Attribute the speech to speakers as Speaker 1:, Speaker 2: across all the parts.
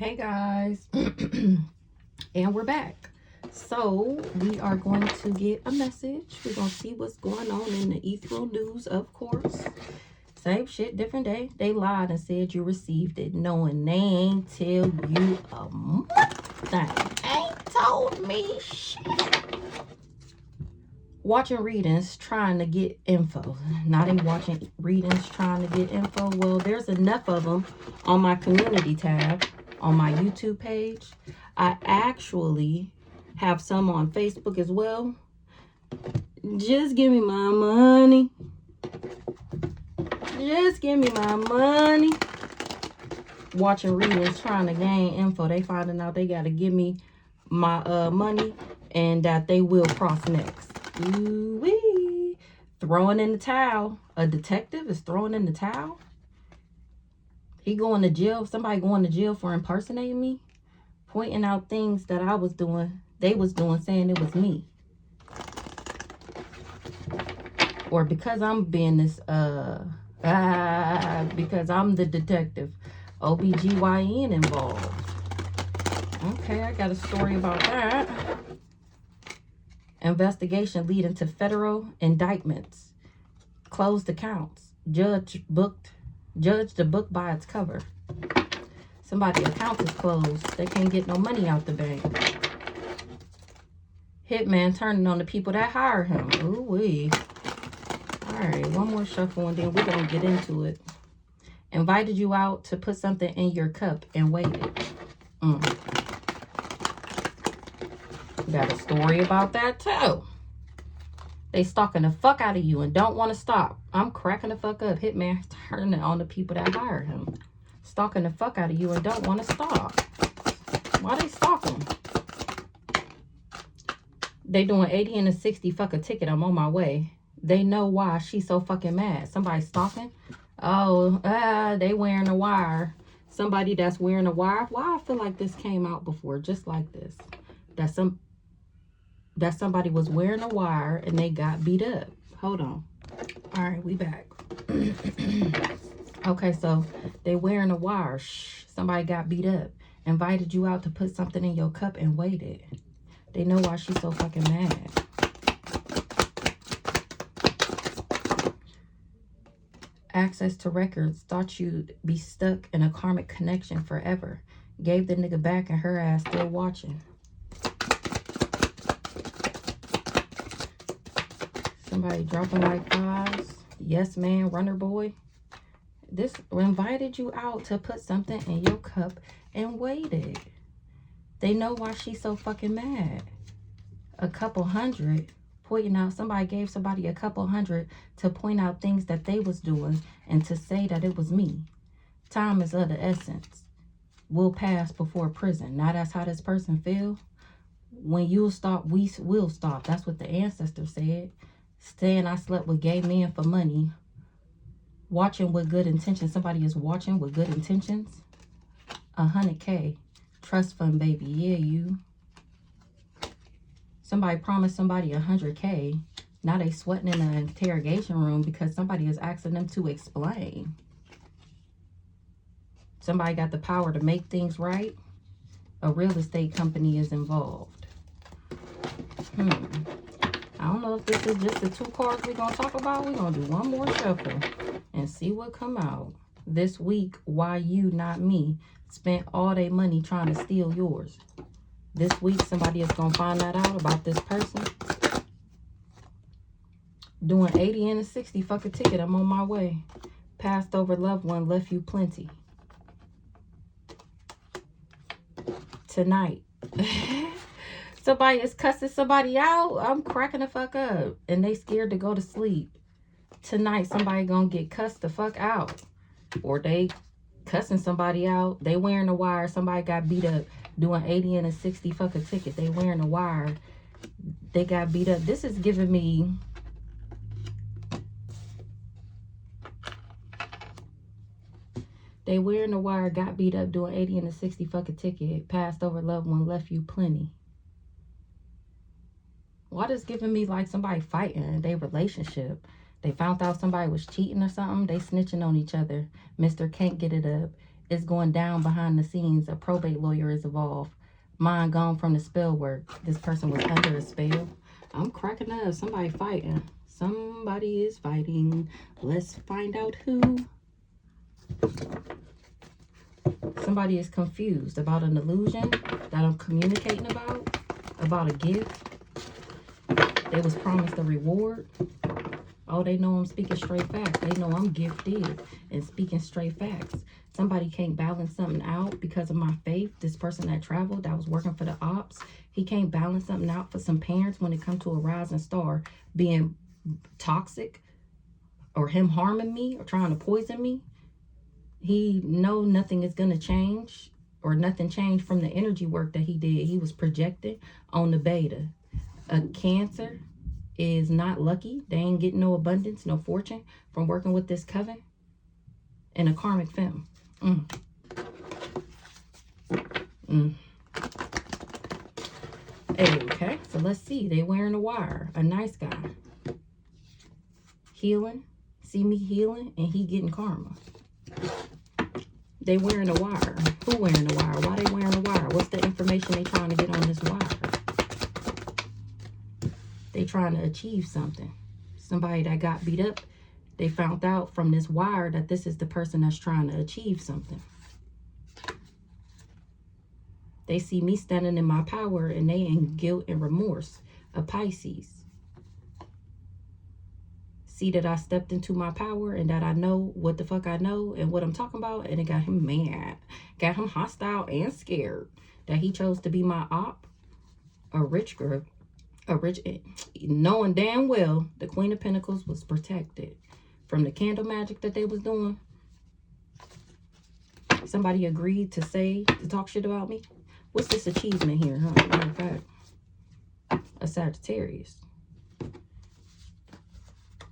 Speaker 1: Hey guys, and we're back. So we are going to get a message. We're gonna see what's going on in the ethereal news, of course. Same shit, different day. They lied and said you received it, knowing they ain't tell you a thing. Ain't told me shit. Watching readings, trying to get info. Not ain't watching readings, trying to get info. Well, there's enough of them on my community tab on my YouTube page. I actually have some on Facebook as well. Just give me my money. Just give me my money. Watching readings, trying to gain info. They finding out they got to give me my money and that they will cross next. Ooh-wee. Throwing in the towel. A detective is throwing in the towel. He going to jail. Somebody going to jail for impersonating me. Pointing out things that I was doing. They was doing, saying it was me. Or because I'm being this, because I'm the detective. OBGYN involved. Okay, I got a story about that. Investigation leading to federal indictments. Closed accounts. Judge the book by its cover. Somebody's account is closed. They can't get no money out the bank. Hitman turning on the people that hire him. Ooh wee. Alright, one more shuffle and then we're gonna get into it. Invited you out to put something in your cup and waited. Got a story about that too. They stalking the fuck out of you and don't want to stop. I'm cracking the fuck up. Hitman turning on the people that hire him. Stalking the fuck out of you and don't want to stop. Why they stalking? They doing 80 and a 60 fuck a ticket. I'm on my way. They know why she's so fucking mad. Somebody stalking? Oh, they wearing a wire. Somebody that's wearing a wire. Why I feel like this came out before, just like this. That somebody was wearing a wire and they got beat up. Hold on. All right, we back. Okay, so they wearing a wire. Shh, somebody got beat up. Invited you out to put something in your cup and waited. They know why she's so fucking mad. Access to records. Thought you'd be stuck in a karmic connection forever. Gave the nigga back and her ass still watching. Somebody dropping like fives. Yes, man, runner boy. This invited you out to put something in your cup and waited. They know why she's so fucking mad. A couple hundred. Pointing out, somebody gave somebody a couple hundred to point out things that they was doing and to say that it was me. Time is of the essence. Will pass before prison. Now that's how this person feel. When you'll stop, we will stop. That's what the ancestors said. Saying I slept with gay men for money. Watching with good intentions. Somebody is watching with good intentions. 100K. Trust fund, baby. Yeah, you. Somebody promised somebody 100K. Now they sweating in the interrogation room because somebody is asking them to explain. Somebody got the power to make things right. A real estate company is involved. I don't know if this is just the two cards we're going to talk about. We're going to do one more shuffle and see what come out. This week, why you, not me, spent all their money trying to steal yours. This week, somebody is going to find that out about this person. Doing 80 and a 60, fuck a ticket. I'm on my way. Passed over loved one, left you plenty. Tonight. Somebody is cussing somebody out. I'm cracking the fuck up. And they scared to go to sleep. Tonight, somebody gonna get cussed the fuck out. Or they cussing somebody out. They wearing a wire. Somebody got beat up. Doing 80 and a 60 fuck a ticket. They wearing a wire. They got beat up. This is giving me... They wearing a wire, got beat up, doing 80 and a 60 fuck a ticket. Passed over loved one, left you plenty. Why this giving me like somebody fighting in their relationship? They found out somebody was cheating or something. They snitching on each other. Mr. Can't get it up. is going down behind the scenes. A probate lawyer is involved. Mind gone from the spell work. This person was under a spell. I'm cracking up. Somebody fighting. Somebody is fighting. Let's find out who. Somebody is confused about an illusion that I'm communicating about a gift. They was promised a reward. Oh, they know I'm speaking straight facts. They know I'm gifted and speaking straight facts. Somebody can't balance something out because of my faith. This person that traveled, that was working for the ops, he can't balance something out for some parents when it comes to a rising star being toxic or him harming me or trying to poison me. He know nothing is going to change or nothing changed from the energy work that he did. He was projecting on the beta. A Cancer is not lucky. They ain't getting no abundance, no fortune from working with this coven. And a karmic film. Okay, so let's see. They wearing a wire. A nice guy. Healing. See me healing and he getting karma. They wearing a wire. Who wearing a wire? Why they wearing a wire? What's the information they trying to get on this wire? They trying to achieve something. Somebody that got beat up, they found out from this wire that this is the person that's trying to achieve something. They see me standing in my power and they in guilt and remorse. A Pisces. See that I stepped into my power and that I know what the fuck I know and what I'm talking about, and it got him mad, got him hostile and scared that he chose to be my op. A rich girl, knowing damn well the Queen of Pentacles was protected from the candle magic that they was doing. Somebody agreed to talk shit about me. What's this achievement here, huh? Matter of fact, a Sagittarius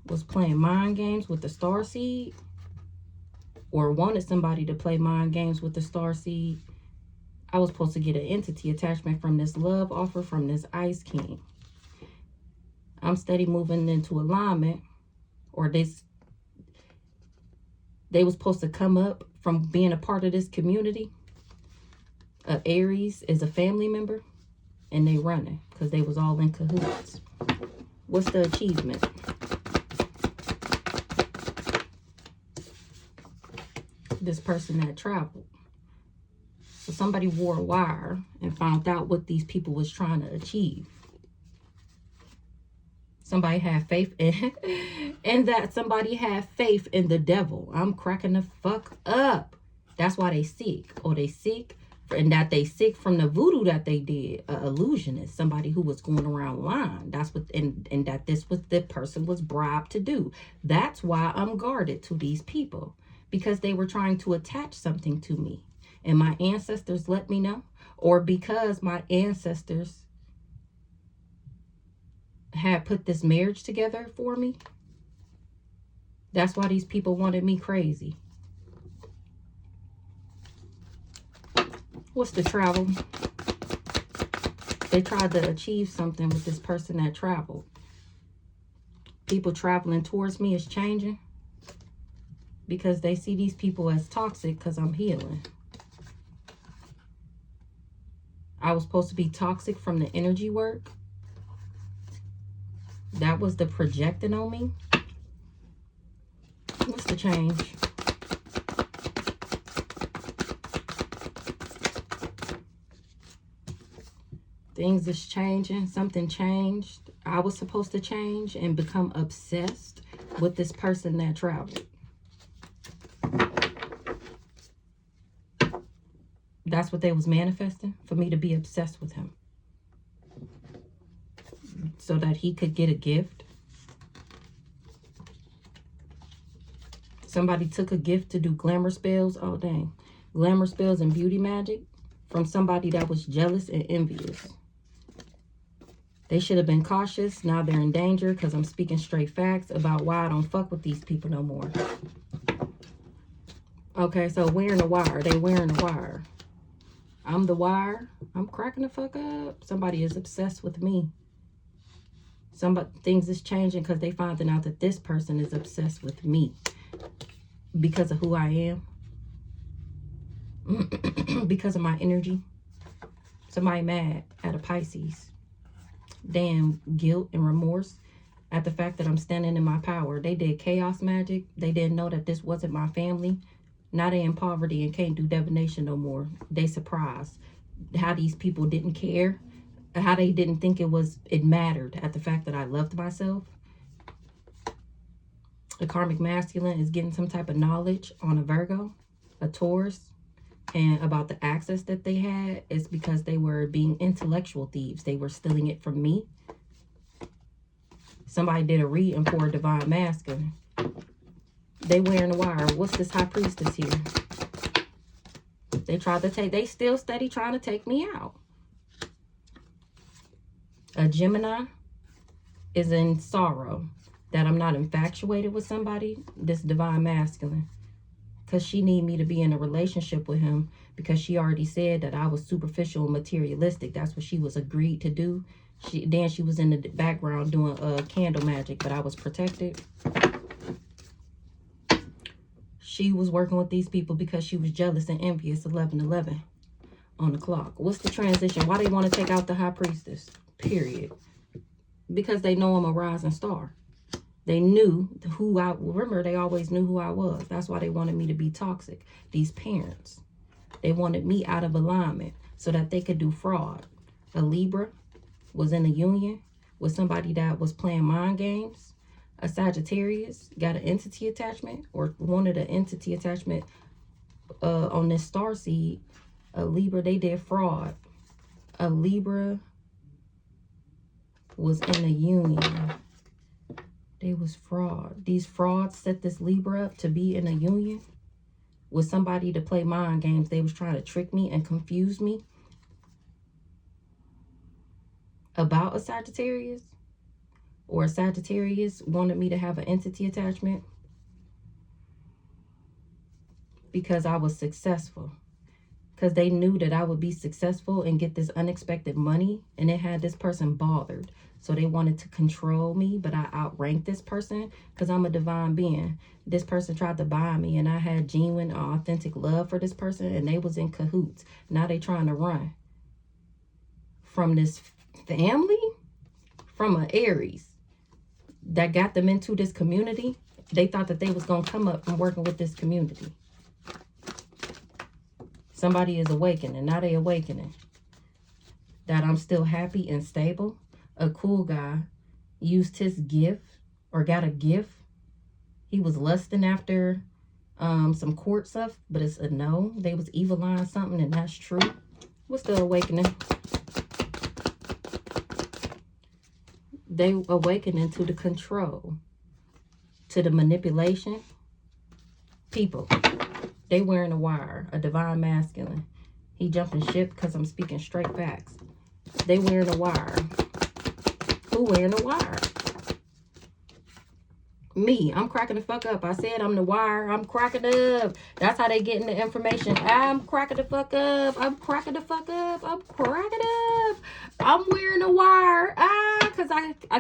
Speaker 1: was playing mind games with the star seed, or wanted somebody to play mind games with the star seed. I was supposed to get an entity attachment from this love offer from this Ice King. I'm steady moving into alignment, or they was supposed to come up from being a part of this community. Aries is a family member, and they running because they was all in cahoots. What's the achievement? This person that traveled. So somebody wore a wire and found out what these people was trying to achieve. Somebody had faith in and that somebody had faith in the devil. I'm cracking the fuck up. That's why they sick. Or they sick, and that they sick from the voodoo that they did. An illusionist, somebody who was going around lying. That's what, and that this was the person was bribed to do. That's why I'm guarded to these people. Because they were trying to attach something to me. And my ancestors let me know. Or because my ancestors had put this marriage together for me. That's why these people wanted me crazy. What's the travel? They tried to achieve something with this person that traveled. People traveling towards me is changing. Because they see these people as toxic because I'm healing. I was supposed to be toxic from the energy work. That was the projecting on me. What's the change? Things is changing. Something changed. I was supposed to change and become obsessed with this person that traveled. That's what they was manifesting, for me to be obsessed with him. So that he could get a gift. Somebody took a gift to do glamour spells. Oh, dang. Glamour spells and beauty magic from somebody that was jealous and envious. They should have been cautious. Now they're in danger because I'm speaking straight facts about why I don't fuck with these people no more. Okay, so wearing a wire. They wearing a wire. I'm the wire. I'm cracking the fuck up. Somebody is obsessed with me. Things is changing because they finding out that this person is obsessed with me because of who I am. because of my energy. Somebody mad at a Pisces. Damn guilt and remorse at the fact that I'm standing in my power. They did chaos magic. They didn't know that this wasn't my family. Now they in poverty and can't do divination no more. They surprised how these people didn't care, how they didn't think it mattered at the fact that I loved myself. The karmic masculine is getting some type of knowledge on a Virgo, a Taurus, and about the access that they had is because they were being intellectual thieves. They were stealing it from me. Somebody did a reading for a divine masculine. They wearing the wire. What's this high priestess here? They tried to take, they still steady trying to take me out. A Gemini is in sorrow that I'm not infatuated with somebody, this divine masculine. Because she need me to be in a relationship with him because she already said that I was superficial and materialistic. That's what she was agreed to do. Then she was in the background doing candle magic, but I was protected. She was working with these people because she was jealous and envious. 11:11 on the clock. What's the transition? Why they want to take out the high priestess? Period. Because they know I'm a rising star. They knew who I, remember, they always knew who I was. That's why they wanted me to be toxic. These parents, they wanted me out of alignment so that they could do fraud. A Libra was in a union with somebody that was playing mind games. A Sagittarius got an entity attachment or wanted an entity attachment on this star seed. A Libra, they did fraud. A Libra was in a union. They was fraud. These frauds set this Libra up to be in a union with somebody to play mind games. They was trying to trick me and confuse me about a Sagittarius, or a Sagittarius wanted me to have an entity attachment because I was successful. Because they knew that I would be successful and get this unexpected money, and it had this person bothered. So they wanted to control me, but I outranked this person because I'm a divine being. This person tried to buy me, and I had genuine, authentic love for this person, and they was in cahoots. Now they trying to run from this family, from an Aries that got them into this community. They thought that they was going to come up from working with this community. Somebody is awakening. Now they awakening that I'm still happy and stable. A cool guy used his gift or got a gift. He was lusting after some court stuff, but it's a no. They was evil eyeing something, and that's true. What's the awakening? They awakening to the control, to the manipulation. People, they wearing a wire, a divine masculine. He jumping ship because I'm speaking straight facts. They wearing a wire. Who wearing a wire? Me. I'm cracking the fuck up. I said I'm the wire. I'm cracking up. That's how they getting the information. I'm cracking the fuck up. I'm cracking the fuck up. I'm cracking up. I'm wearing a wire.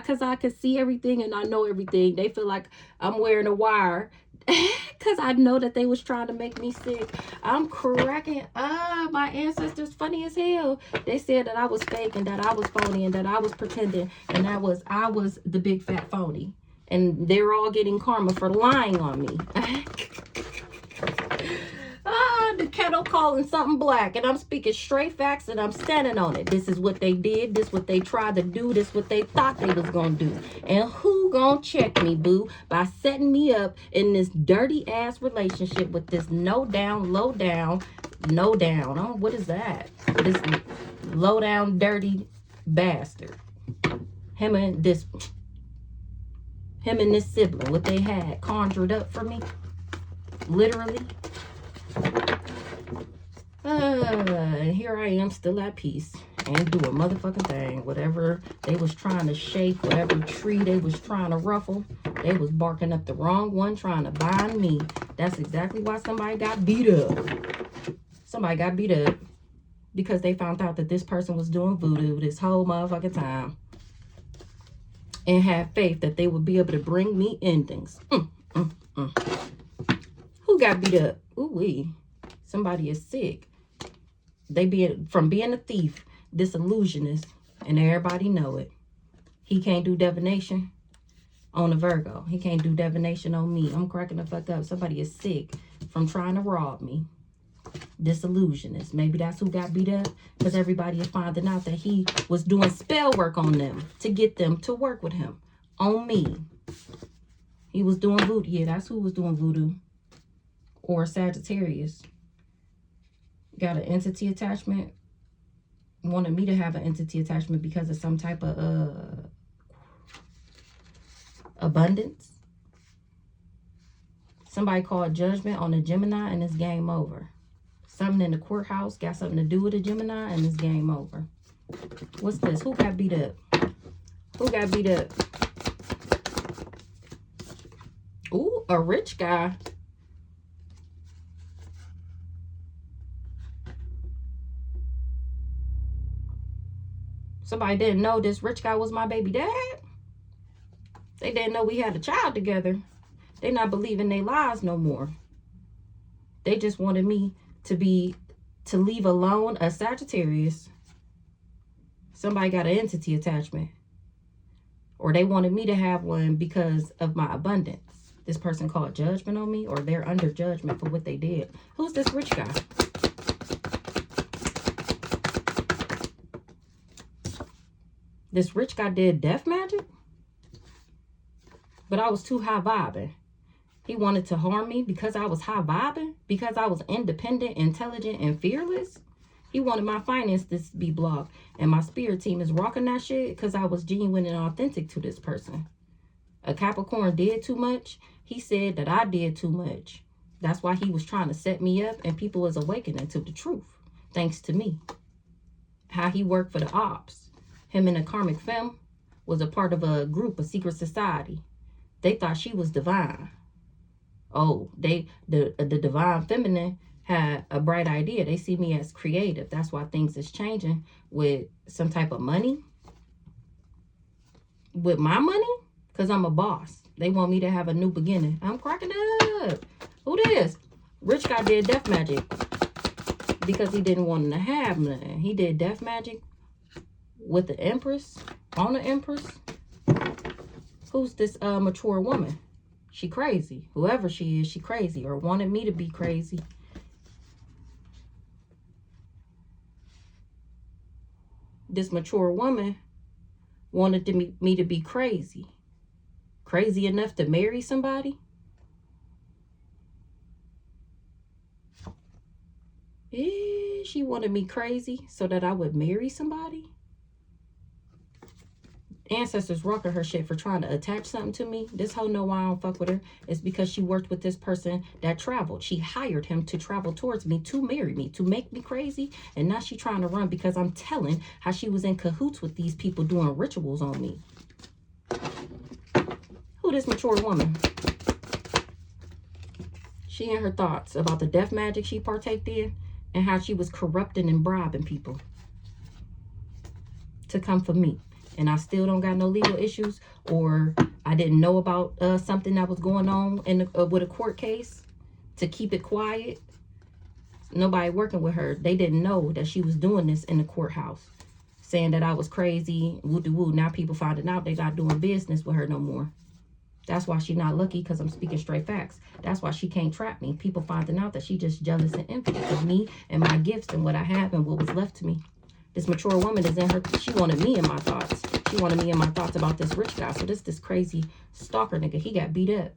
Speaker 1: Cause I can see everything and I know everything. They feel like I'm wearing a wire. Because I know that they was trying to make me sick. I'm cracking up. My ancestors funny as hell. They said that I was fake and that I was phony and that I was pretending and I was the big fat phony. And they're all getting karma for lying on me. The kettle calling something black, and I'm speaking straight facts and I'm standing on it. This is what they did. This what they tried to do. This what they thought they was gonna do. And who gonna check me, boo? By setting me up in this dirty ass relationship with this no down, low down, no down. Oh, what is that? This low down, dirty bastard. Him and this sibling, what they had conjured up for me, literally. And here I am still at peace. Ain't do a motherfucking thing. Whatever they was trying to shake, whatever tree they was trying to ruffle, they was barking up the wrong one, trying to bind me. That's exactly why somebody got beat up. Somebody got beat up because they found out that this person was doing voodoo this whole motherfucking time. And had faith that they would be able to bring me endings. Who got beat up? Ooh-wee. Somebody is sick. From being a thief, disillusionist, and everybody know it. He can't do divination on a Virgo. He can't do divination on me. I'm cracking the fuck up. Somebody is sick from trying to rob me. Disillusionist. Maybe that's who got beat up, because everybody is finding out that he was doing spell work on them to get them to work with him. On me. He was doing voodoo. Yeah, that's who was doing voodoo. Or Sagittarius. Got an entity attachment. Wanted me to have an entity attachment because of some type of abundance. Somebody called judgment on a Gemini and it's game over. Something in the courthouse got something to do with a Gemini and it's game over. What's this? Who got beat up? Who got beat up? Ooh, a rich guy. Somebody didn't know this rich guy was my baby dad. They didn't know we had a child together. They not believing their lies no more. They just wanted me to leave alone a Sagittarius. Somebody got an entity attachment. Or they wanted me to have one because of my abundance. This person called judgment on me, or they're under judgment for what they did. Who's this rich guy? This rich guy did death magic? But I was too high vibing. He wanted to harm me because I was high vibing? Because I was independent, intelligent, and fearless? He wanted my finances to be blocked. And my spirit team is rocking that shit because I was genuine and authentic to this person. A Capricorn did too much. He said that I did too much. That's why he was trying to set me up, and people was awakening to the truth. Thanks to me. How he worked for the ops. Him and a karmic femme was a part of a group, a secret society. They thought she was divine. Oh, the divine feminine had a bright idea. They see me as creative. That's why things is changing with some type of money. With my money, because I'm a boss. They want me to have a new beginning. I'm cracking up. Who this? Rich guy did death magic because he didn't want to have nothing. He did death magic with the Empress, on the Empress. Who's this mature woman? She crazy. Whoever she is, she crazy, or wanted me to be crazy. This mature woman wanted me to be crazy. Crazy enough to marry somebody. She wanted me crazy so that I would marry somebody. Ancestors rocking her shit for trying to attach something to me. This hoe know why I don't fuck with her. It's because she worked with this person that traveled. She hired him to travel towards me to marry me, to make me crazy. And now she trying to run because I'm telling how she was in cahoots with these people doing rituals on me. Who this mature woman? She and her thoughts about the death magic she partaked in and how she was corrupting and bribing people to come for me. And I still don't got no legal issues, or I didn't know about something that was going on in with a court case to keep it quiet. Nobody working with her. They didn't know that she was doing this in the courthouse, saying that I was crazy, woo-de-woo. Now people finding out they not doing business with her no more. That's why she not lucky, because I'm speaking straight facts. That's why she can't trap me. People finding out that she just jealous and envious of me and my gifts and what I have and what was left to me. This mature woman is in her, she wanted me in my thoughts. She wanted me in my thoughts about this rich guy. So this crazy stalker nigga, he got beat up.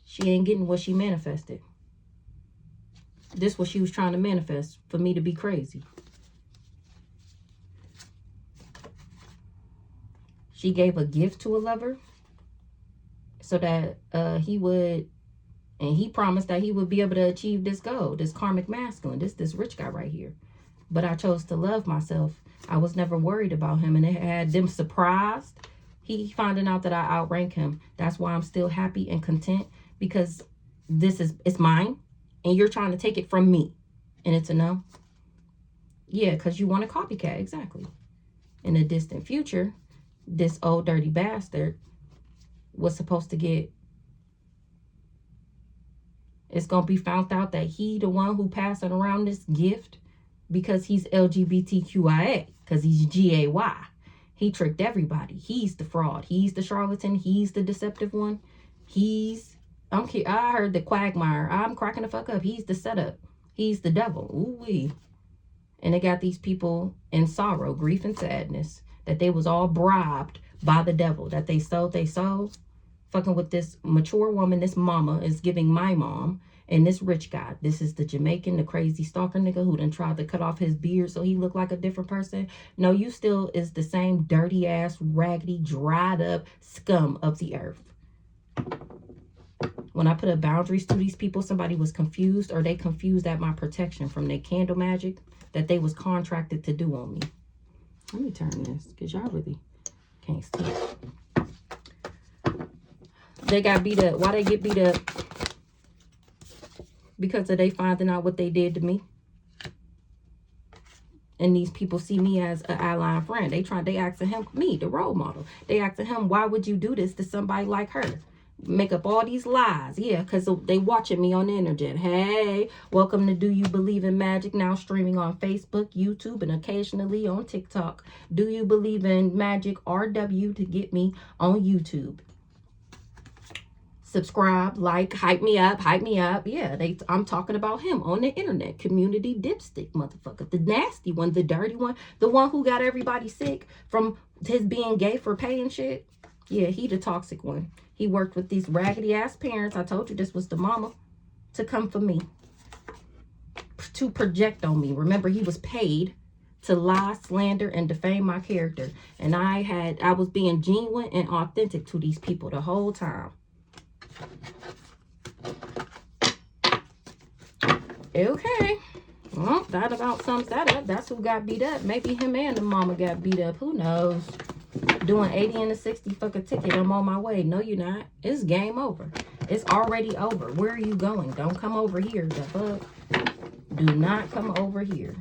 Speaker 1: She ain't getting what she manifested. This what she was trying to manifest, for me to be crazy. She gave a gift to a lover so that he would, and he promised that he would be able to achieve this goal, this karmic masculine, this rich guy right here. But I chose to love myself. I was never worried about him, and it had them surprised. He finding out that I outrank him. That's why I'm still happy and content, because it's mine, and you're trying to take it from me. And it's a no. Yeah, because you want a copycat, exactly. In the distant future, this old dirty bastard was supposed to get It's going to be found out that he the one who passing around this gift because he's LGBTQIA, because he's GAY. He tricked everybody. He's the fraud. He's the charlatan. He's the deceptive one. I heard the quagmire. I'm cracking the fuck up. He's the setup. He's the devil. Ooh-wee. And they got these people in sorrow, grief, and sadness that they was all bribed by the devil, that they sold. Fucking with this mature woman, this mama is giving my mom, and this rich guy. This is the Jamaican, the crazy stalker nigga who done tried to cut off his beard so he looked like a different person. No, you still is the same dirty ass, raggedy, dried up scum of the earth. When I put up boundaries to these people, somebody was confused, or they confused at my protection from their candle magic that they was contracted to do on me. Let me turn this, because y'all really can't see. They got beat up. Why they get beat up? Because of they finding out what they did to me. And these people see me as an ally and friend. They asking him, me, the role model. They asking him, why would you do this to somebody like her? Make up all these lies. Yeah, because they watching me on the internet. Hey, welcome to Do You Believe in Magic, now streaming on Facebook, YouTube, and occasionally on TikTok. Do You Believe in Magic RW to get me on YouTube. Subscribe, like, hype me up. Yeah, I'm talking about him on the internet. Community dipstick motherfucker. The nasty one, the dirty one. The one who got everybody sick from his being gay for paying shit. Yeah, he the toxic one. He worked with these raggedy ass parents. I told you this was the mama. To come for me. To project on me. Remember, he was paid to lie, slander, and defame my character. And I was being genuine and authentic to these people the whole time. Okay. Well, that about sums that up. That's who got beat up. Maybe him and the mama got beat up. Who knows? Doing 80 and a 60 fucking ticket. I'm on my way. No, you're not. It's game over. It's already over. Where are you going? Don't come over here. The fuck? Do not come over here.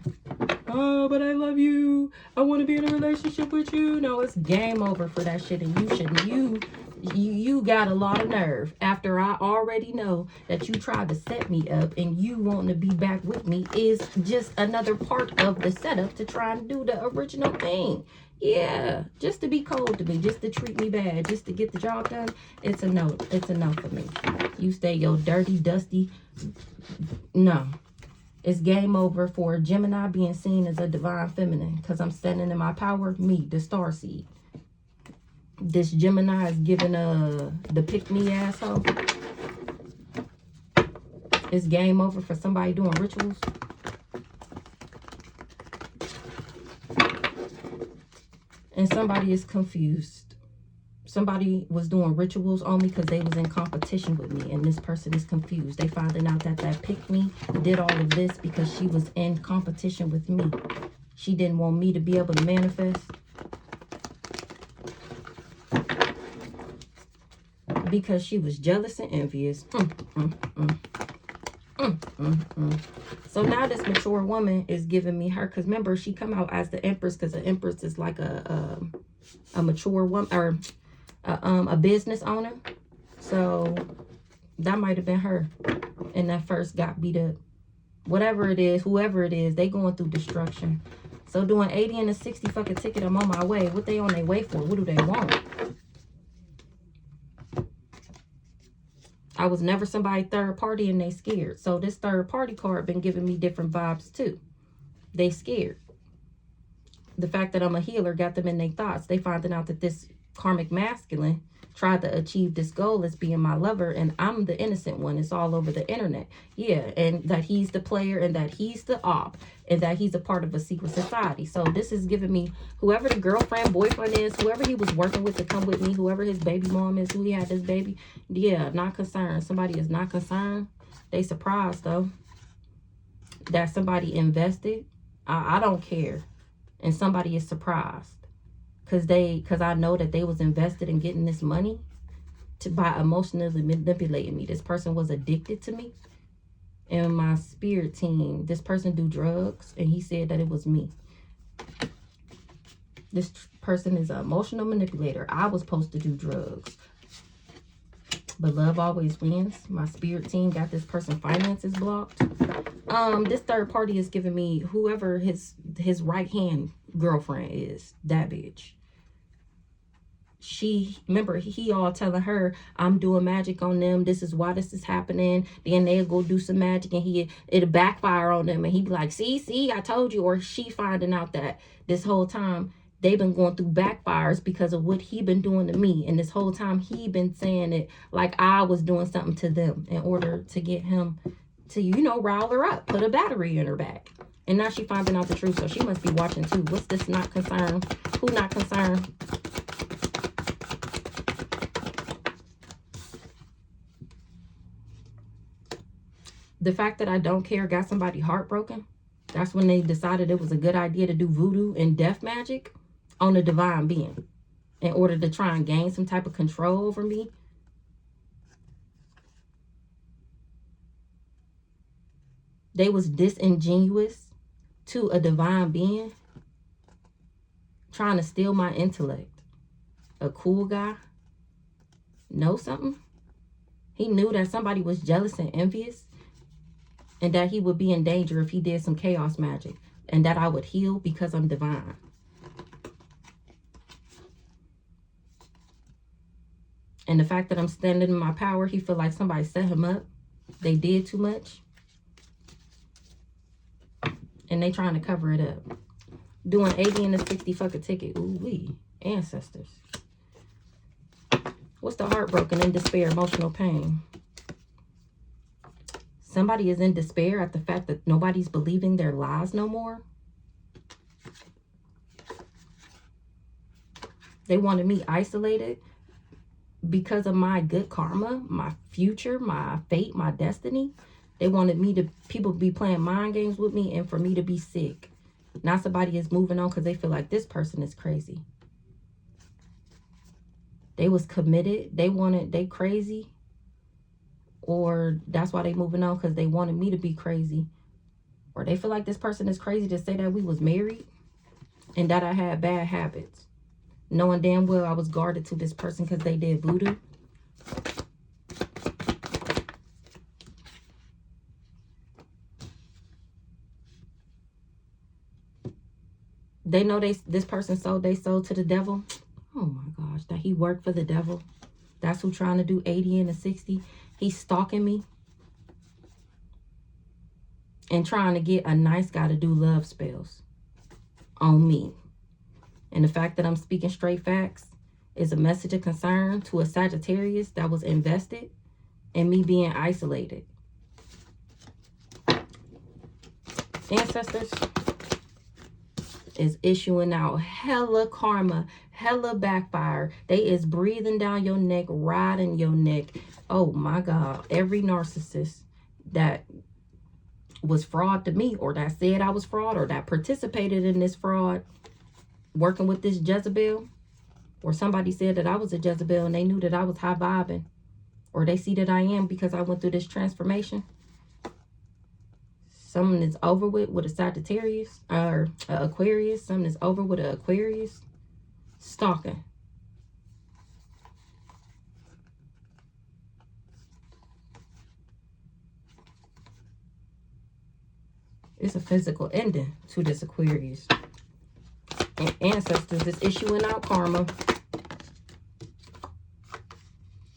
Speaker 1: Oh, but I love you. I want to be in a relationship with you. No, it's game over for that shit. And you shouldn't. You got a lot of nerve after I already know that you tried to set me up, and you wanting to be back with me is just another part of the setup to try and do the original thing. Yeah, just to be cold to me, just to treat me bad, just to get the job done. It's a no. It's a no for me. You stay your dirty, dusty. No. It's game over for Gemini being seen as a divine feminine, because I'm standing in my power, me, the star seed. This Gemini is giving the pick-me asshole. It's game over for somebody doing rituals. And somebody is confused. Somebody was doing rituals on me because they was in competition with me. And this person is confused. They finding out that pick-me did all of this because she was in competition with me. She didn't want me to be able to manifest. Because she was jealous and envious. So now this mature woman is giving me her, because remember, she come out as the Empress, because the Empress is like a mature woman, or a business owner. So that might have been her, and that first got beat up. Whatever it is, whoever it is, they going through destruction. So doing 80 and a 60 fucking ticket, I'm on my way. What they on their way for? What do they want? I was never somebody third party, and they scared. So this third party card been giving me different vibes too. They scared. The fact that I'm a healer got them in their thoughts. They finding out that this karmic masculine tried to achieve this goal as being my lover, and I'm the innocent one. It's all over the internet. Yeah, and that he's the player, and that he's the op, and that he's a part of a secret society. So this is giving me whoever the girlfriend, boyfriend is, whoever he was working with to come with me, whoever his baby mom is, who he had this baby. Yeah, not concerned. Somebody is not concerned. They surprised though that somebody invested. I don't care. And somebody is surprised. Because I know that they was invested in getting this money by emotionally manipulating me. This person was addicted to me. And my spirit team, this person do drugs, and he said that it was me. This person is an emotional manipulator. I was supposed to do drugs. But love always wins. My spirit team got this person finances blocked. This third party is giving me whoever his right hand girlfriend is, that bitch. She, remember, he all telling her, I'm doing magic on them, this is why this is happening. Then they'll go do some magic and it'll backfire on them, and he be like, see, I told you. Or she finding out that this whole time they've been going through backfires because of what he been doing to me, and this whole time he been saying it like I was doing something to them in order to get him to, you know, rile her up, put a battery in her back. And now she finding out the truth, so she must be watching too. What's this not concerned? Who not concerned? The fact that I don't care got somebody heartbroken. That's when they decided it was a good idea to do voodoo and death magic on a divine being in order to try and gain some type of control over me. They was disingenuous to a divine being, trying to steal my intellect. A cool guy. Know something? He knew that somebody was jealous and envious, and that he would be in danger if he did some chaos magic, and that I would heal because I'm divine. And the fact that I'm standing in my power, he feel like somebody set him up. They did too much. And they trying to cover it up. Doing 80 and a 60 fuck a ticket. Ooh wee. Ancestors. What's the heartbroken and despair, emotional pain? Somebody is in despair at the fact that nobody's believing their lies no more. They wanted me isolated because of my good karma, my future, my fate, my destiny. They wanted me to, people be playing mind games with me and for me to be sick. Now somebody is moving on because they feel like this person is crazy. They was committed. They crazy. Or that's why they moving on, because they wanted me to be crazy. Or they feel like this person is crazy to say that we was married and that I had bad habits. Knowing damn well I was guarded to this person because they did voodoo. They know this person sold their soul to the devil. Oh my gosh, that he worked for the devil. That's who trying to do 80 and a 60. He's stalking me and trying to get a nice guy to do love spells on me. And the fact that I'm speaking straight facts is a message of concern to a Sagittarius that was invested in me being isolated. Ancestors is issuing out hella karma, hella backfire. They is breathing down your neck, riding your neck. Oh my God. Every narcissist that was fraud to me, or that said I was fraud, or that participated in this fraud, working with this Jezebel, or somebody said that I was a Jezebel and they knew that I was high vibing, or they see that I am because I went through this transformation. Something is over with a Sagittarius or Aquarius. Something is over with an Aquarius. Stalking. It's a physical ending to this Aquarius. And ancestors is issuing out karma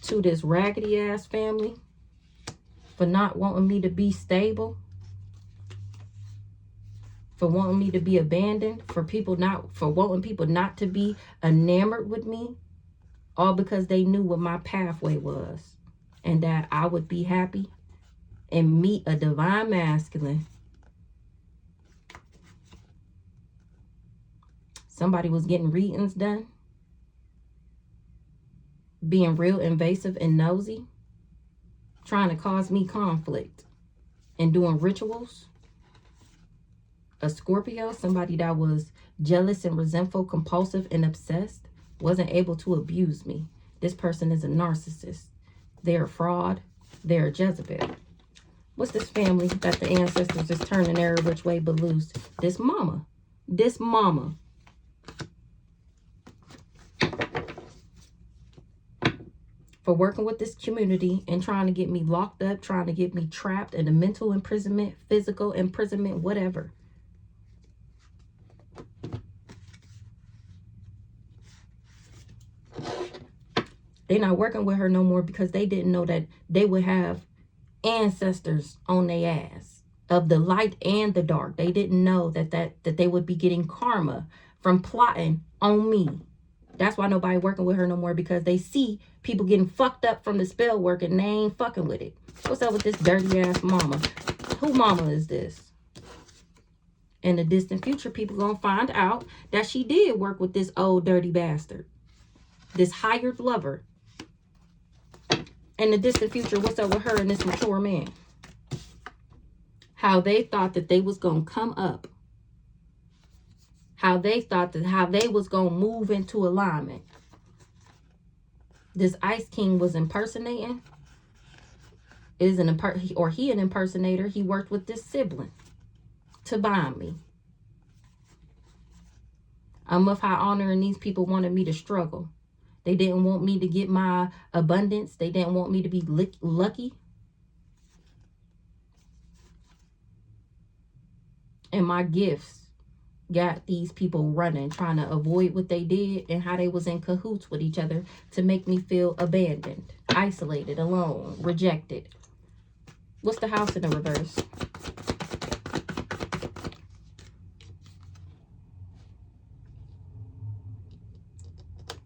Speaker 1: to this raggedy ass family for not wanting me to be stable, for wanting me to be abandoned, for wanting people not to be enamored with me, all because they knew what my pathway was and that I would be happy and meet a divine masculine. Somebody was getting readings done, being real invasive and nosy, trying to cause me conflict, and doing rituals. A Scorpio, somebody that was jealous and resentful, compulsive and obsessed, wasn't able to abuse me. This person is a narcissist. They're a fraud. They're a Jezebel. What's this family that the ancestors is turning every which way but loose? This mama. This mama. for working with this community and trying to get me locked up, trying to get me trapped in a mental imprisonment, physical imprisonment, whatever. They're not working with her no more because they didn't know that they would have ancestors on their ass of the light and the dark. They didn't know that they would be getting karma from plotting on me. That's why nobody working with her no more, because they see people getting fucked up from the spell work and they ain't fucking with it. What's up with this dirty ass mama? Who mama is this? In the distant future, people gonna find out that she did work with this old dirty bastard, this hired lover. In the distant future, what's up with her and this mature man? How they thought that they was gonna come up. How they thought that how they was gonna move into alignment. This Ice King was impersonating. Is an he an impersonator? He worked with this sibling to bind me. I'm of high honor, and these people wanted me to struggle. They didn't want me to get my abundance. They didn't want me to be lucky. And my gifts got these people running, trying to avoid what they did and how they was in cahoots with each other to make me feel abandoned, isolated, alone, rejected. What's the house in the reverse?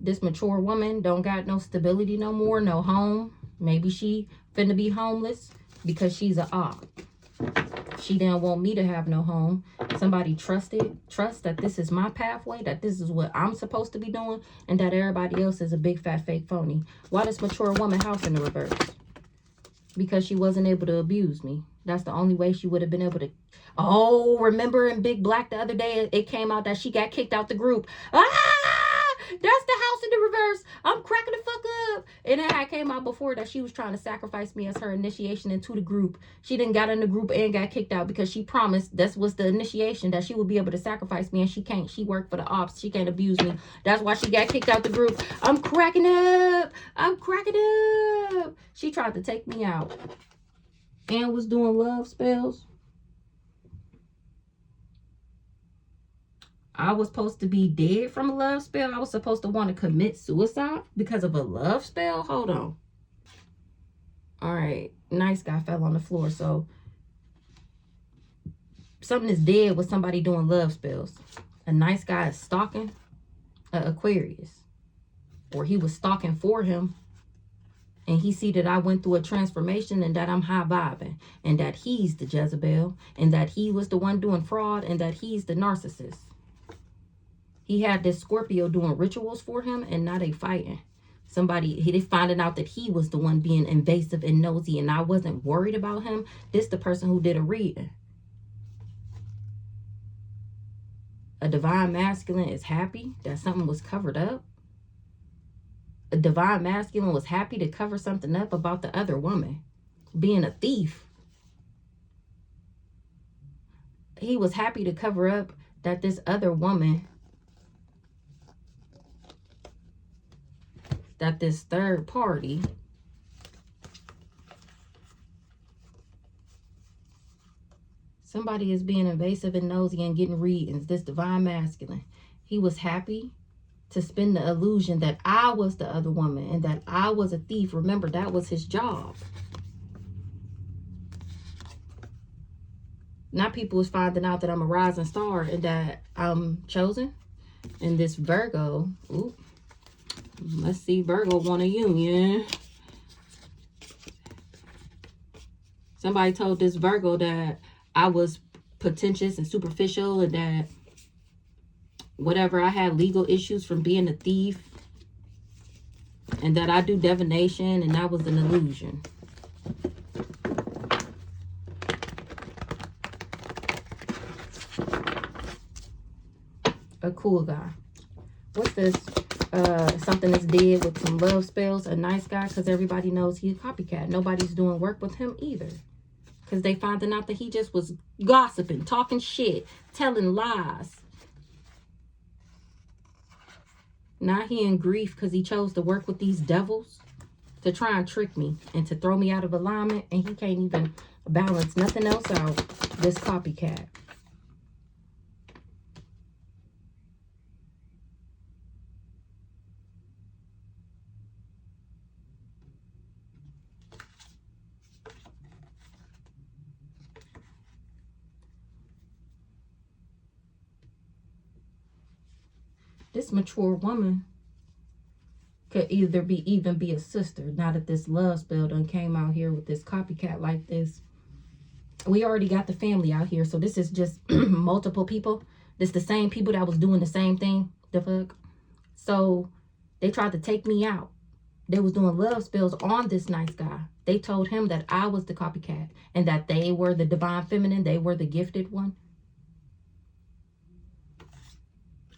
Speaker 1: This mature woman don't got no stability no more, no home. Maybe she finna be homeless because she's a op. She didn't want me to have no home. Somebody trust that this is my pathway, that this is what I'm supposed to be doing, and that everybody else is a big fat fake phony. Why this mature woman house in the reverse? Because she wasn't able to abuse me. That's the only way she would have been able to. Oh, remember in Big Black the other day, it came out that she got kicked out the group. That's the house in the reverse. I'm cracking the fuck up. And it came out before that she was trying to sacrifice me as her initiation into the group. She didn't got in the group and got kicked out because she promised this was the initiation, that she would be able to sacrifice me, and she can't. She worked for the ops. She can't abuse me. That's why she got kicked out the group. I'm cracking up. I'm cracking up. She tried to take me out and was doing love spells. I was supposed to be dead from a love spell. I was supposed to want to commit suicide because of a love spell. Hold on. All right. Nice guy fell on the floor. So something is dead with somebody doing love spells. A nice guy is stalking an Aquarius. Or he was stalking for him. And he see that I went through a transformation and that I'm high vibing. And that he's the Jezebel. And that he was the one doing fraud. And that he's the narcissist. He had this Scorpio doing rituals for him, and now they fighting. They finding out that he was the one being invasive and nosy, and I wasn't worried about him. This the person who did a reading. A divine masculine is happy that something was covered up. A divine masculine was happy to cover something up about the other woman being a thief. He was happy to cover up that this other woman, that this third party somebody is being invasive and nosy and getting readings. This divine masculine, he was happy to spin the illusion that I was the other woman and that I was a thief. Remember, that was his job. Now people is finding out that I'm a rising star and that I'm chosen. And this Virgo, ooh, let's see, Virgo want a union. Somebody told this Virgo that I was pretentious and superficial and that whatever, I had legal issues from being a thief and that I do divination and that was an illusion. A cool guy. What's this? Something that's dead with some love spells. A nice guy, because everybody knows he's a copycat. Nobody's doing work with him either, because they finding out that he just was gossiping, talking shit, telling lies. Now he in grief because he chose to work with these devils. to try and trick me and to throw me out of alignment, and he can't even balance nothing else out. This copycat. This mature woman could either even be a sister. Now that this love spell done came out here with this copycat like this. We already got the family out here, so this is just multiple people. This the same people that was doing the same thing. The fuck? So they tried to take me out. They was doing love spells on this nice guy. They told him that I was the copycat and that they were the divine feminine. They were the gifted one.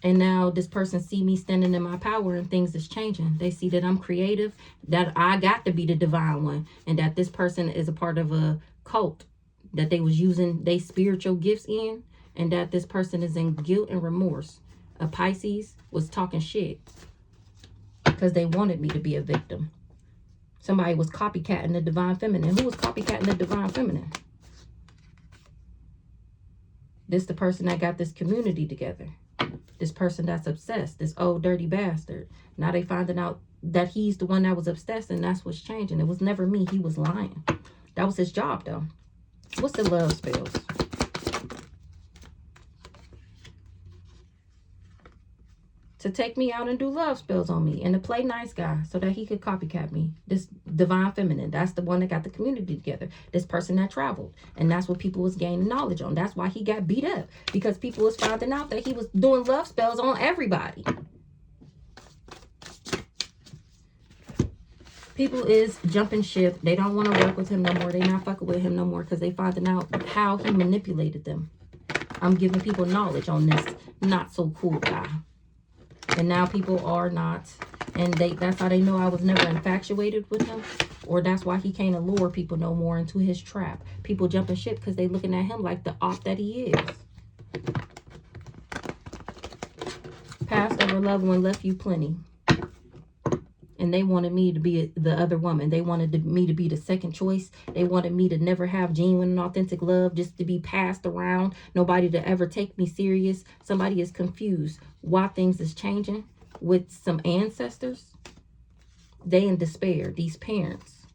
Speaker 1: And now this person see me standing in my power and things is changing. They see that I'm creative, that I got to be the divine one, and that this person is a part of a cult that they was using their spiritual gifts in, and that this person is in guilt and remorse. A Pisces was talking shit because they wanted me to be a victim. Somebody was copycatting the divine feminine. Who was copycatting the divine feminine? This the person that got this community together. This person that's obsessed, this old dirty bastard. Now they finding out that he's the one that was obsessed, and that's what's changing. It was never me. He was lying. That was his job, though. What's the love spells? To take me out and do love spells on me and to play nice guy so that he could copycat me. This divine feminine, that's the one that got the community together. This person that traveled, and that's what people was gaining knowledge on. That's why he got beat up, because people was finding out that he was doing love spells on everybody. People is jumping ship. They don't want to work with him no more. They not fucking with him no more because they finding out how he manipulated them. I'm giving people knowledge on this not so cool guy. And now people are not, and that's how they know I was never infatuated with him, or that's why he can't allure people no more into his trap. People jumping ship because they looking at him like the op that he is. Past over loved one left you plenty. And they wanted me to be the other woman. They wanted me to be the second choice. They wanted me to never have genuine and authentic love, just to be passed around. Nobody to ever take me serious. Somebody is confused why things is changing with some ancestors. They in despair, these parents.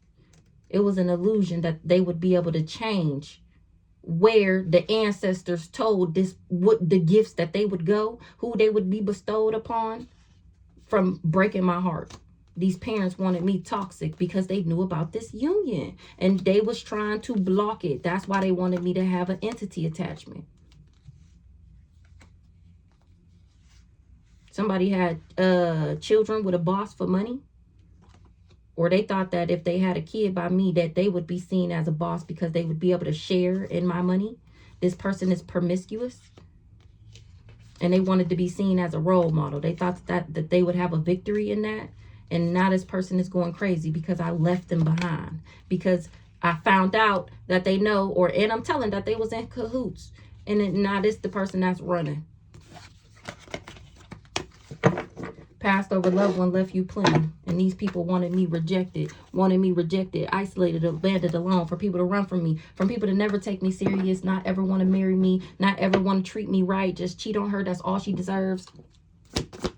Speaker 1: It was an illusion that they would be able to change where the ancestors told this, what the gifts that they would go, who they would be bestowed upon, from breaking my heart. These parents wanted me toxic because they knew about this union, and they was trying to block it. That's why they wanted me to have an entity attachment. Somebody had children with a boss for money, or they thought that if they had a kid by me that they would be seen as a boss because they would be able to share in my money. This person is promiscuous, and they wanted to be seen as a role model. They thought that they would have a victory in that. And now this person is going crazy because I left them behind. Because I found out that they know, and I'm telling that they was in cahoots. And now this the person that's running. Passed over loved one left you plenty. And these people wanted me rejected, isolated, abandoned, alone, for people to run from me, from people to never take me serious, not ever want to marry me, not ever want to treat me right, just cheat on her. That's all she deserves.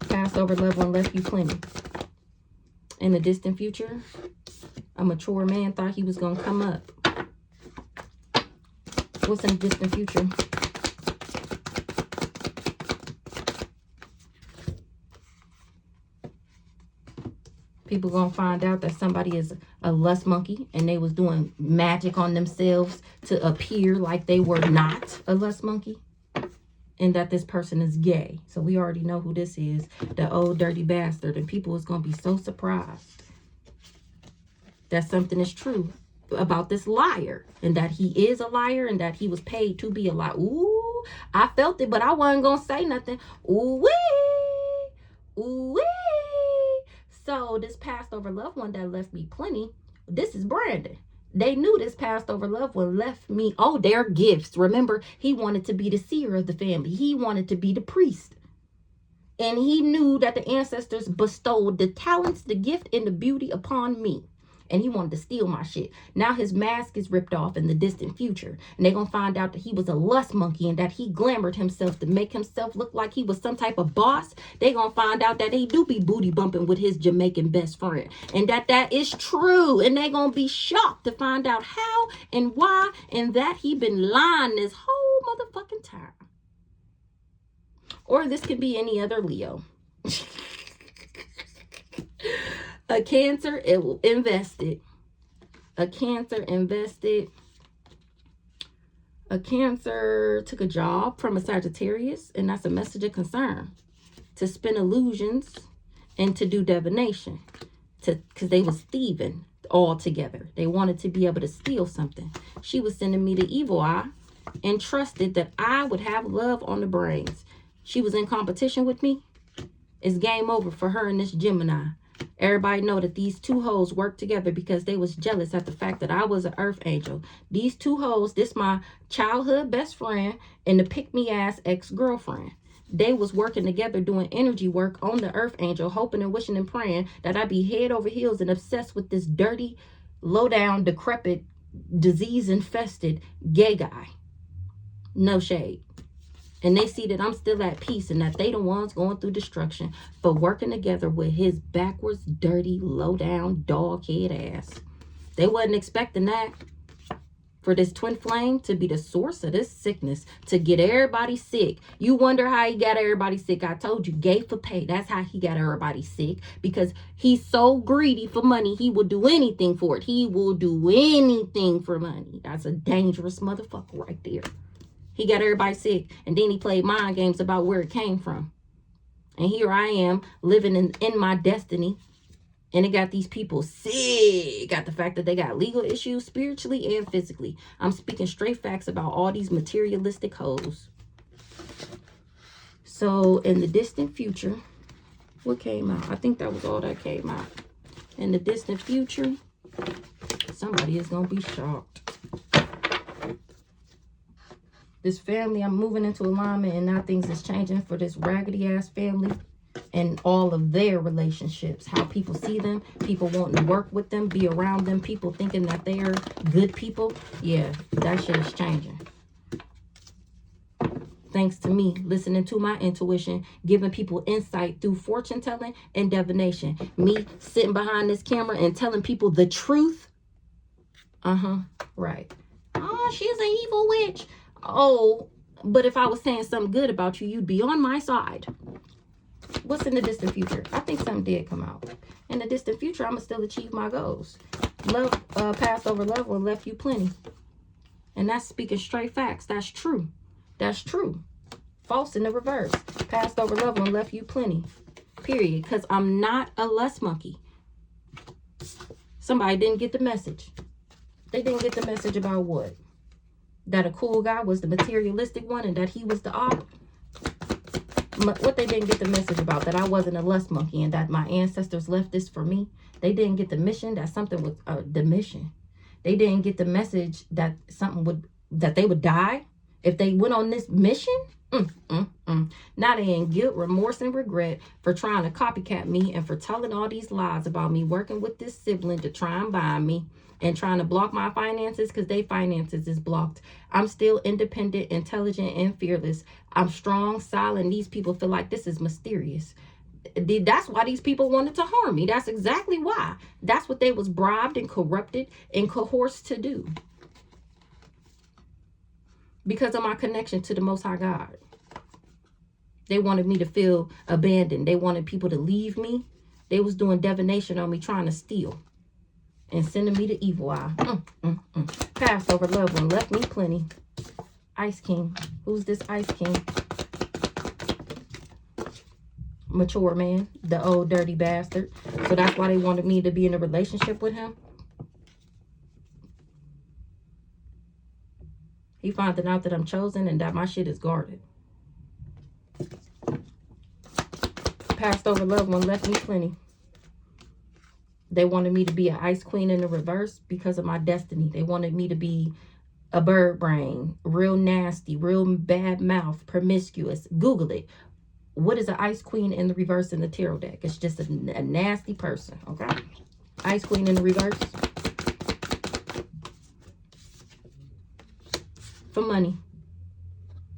Speaker 1: Passed over loved one left you plenty. In the distant future, a mature man thought he was going to come up. What's in the distant future? People going to find out that somebody is a lust monkey, and they was doing magic on themselves to appear like they were not a lust monkey. And that this person is gay. So we already know who this is. The old dirty bastard. And people is going to be so surprised that something is true about this liar. And that he is a liar. And that he was paid to be a liar. Ooh, I felt it, but I wasn't going to say nothing. Ooh-wee. Ooh-wee. So this passed over loved one that left me plenty. This is Brandon. They knew this passed over loved one left me, their gifts. Remember, he wanted to be the seer of the family. He wanted to be the priest. And he knew that the ancestors bestowed the talents, the gift, and the beauty upon me. and he wanted to steal my shit. Now his mask is ripped off in the distant future, and they're gonna find out that he was a lust monkey and that he glamored himself to make himself look like he was some type of boss. They're gonna find out that he do be booty bumping with his Jamaican best friend, and that is true, and they're gonna be shocked to find out how and why, and that he been lying this whole motherfucking time. Or this could be any other Leo. A Cancer invested. A Cancer invested. A Cancer took a job from a Sagittarius, and that's a message of concern. To spin illusions and to do divination. Because they was thieving all together. They wanted to be able to steal something. She was sending me the evil eye and trusted that I would have love on the brains. She was in competition with me. It's game over for her and this Gemini. Everybody know that these two hoes worked together because they was jealous at the fact that I was an earth angel. These two hoes, this my childhood best friend and the pick-me-ass ex-girlfriend. They was working together doing energy work on the earth angel, hoping and wishing and praying that I'd be head over heels and obsessed with this dirty, low-down, decrepit, disease-infested gay guy. No shade. And they see that I'm still at peace and that they the ones going through destruction, but working together with his backwards, dirty, low-down, dog-head ass. They wasn't expecting that. For this twin flame to be the source of this sickness, to get everybody sick. You wonder how he got everybody sick. I told you, gay for pay. That's how he got everybody sick. Because he's so greedy for money, he will do anything for it. He will do anything for money. That's a dangerous motherfucker right there. He got everybody sick, and then he played mind games about where it came from. And here I am living in my destiny, and it got these people sick. Got the fact that they got legal issues spiritually and physically. I'm speaking straight facts about all these materialistic hoes. So in the distant future, what came out? I think that was all that came out. In the distant future, somebody is going to be shocked. This family, I'm moving into alignment, and now things is changing for this raggedy ass family and all of their relationships. How people see them, people wanting to work with them, be around them, people thinking that they are good people. Yeah, that shit is changing. Thanks to me listening to my intuition, giving people insight through fortune telling and divination. Me sitting behind this camera and telling people the truth. Right. Oh, she's an evil witch. Oh, but if I was saying something good about you, you'd be on my side. What's in the distant future? I think something did come out. In the distant future, I'm going to still achieve my goals. Love, passed over love will left you plenty. And that's speaking straight facts. That's true. That's true. False in the reverse. Passed over love will left you plenty. Period. Because I'm not a lust monkey. Somebody didn't get the message. They didn't get the message about what? That a cool guy was the materialistic one and that he was the odd. What they didn't get the message about, that I wasn't a lust monkey and that my ancestors left this for me. They didn't get the mission that something was the mission. They didn't get the message that that they would die if they went on this mission. Now they in guilt, remorse, and regret for trying to copycat me and for telling all these lies about me working with this sibling to try and buy me and trying to block my finances because their finances is blocked. I'm still independent, intelligent, and fearless. I'm strong, silent. These people feel like this is mysterious. That's why these people wanted to harm me. That's exactly why. That's what they was bribed and corrupted and coerced to do. Because of my connection to the Most High God. They wanted me to feel abandoned. They wanted people to leave me. They was doing divination on me, trying to steal. And sending me the evil eye. Passed over loved one, left me plenty. Ice King. Who's this Ice King? Mature man. The old dirty bastard. So that's why they wanted me to be in a relationship with him. He finding out that I'm chosen and that my shit is guarded. Passed over loved one, left me plenty. They wanted me to be an ice queen in the reverse because of my destiny. They wanted me to be a bird brain, real nasty, real bad mouth, promiscuous. Google it. What is an ice queen in the reverse in the tarot deck? It's just a nasty person, okay? Ice Queen in the reverse. For money.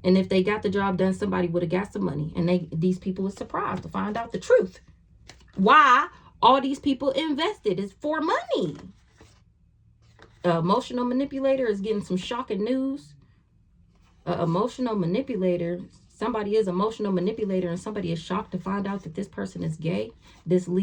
Speaker 1: And if they got the job done, somebody would have got some money. And these people are surprised to find out the truth. Why all these people invested is for money. Emotional manipulator is getting some shocking news. Emotional manipulator, somebody is emotional manipulator and somebody is shocked to find out that this person is gay. This leads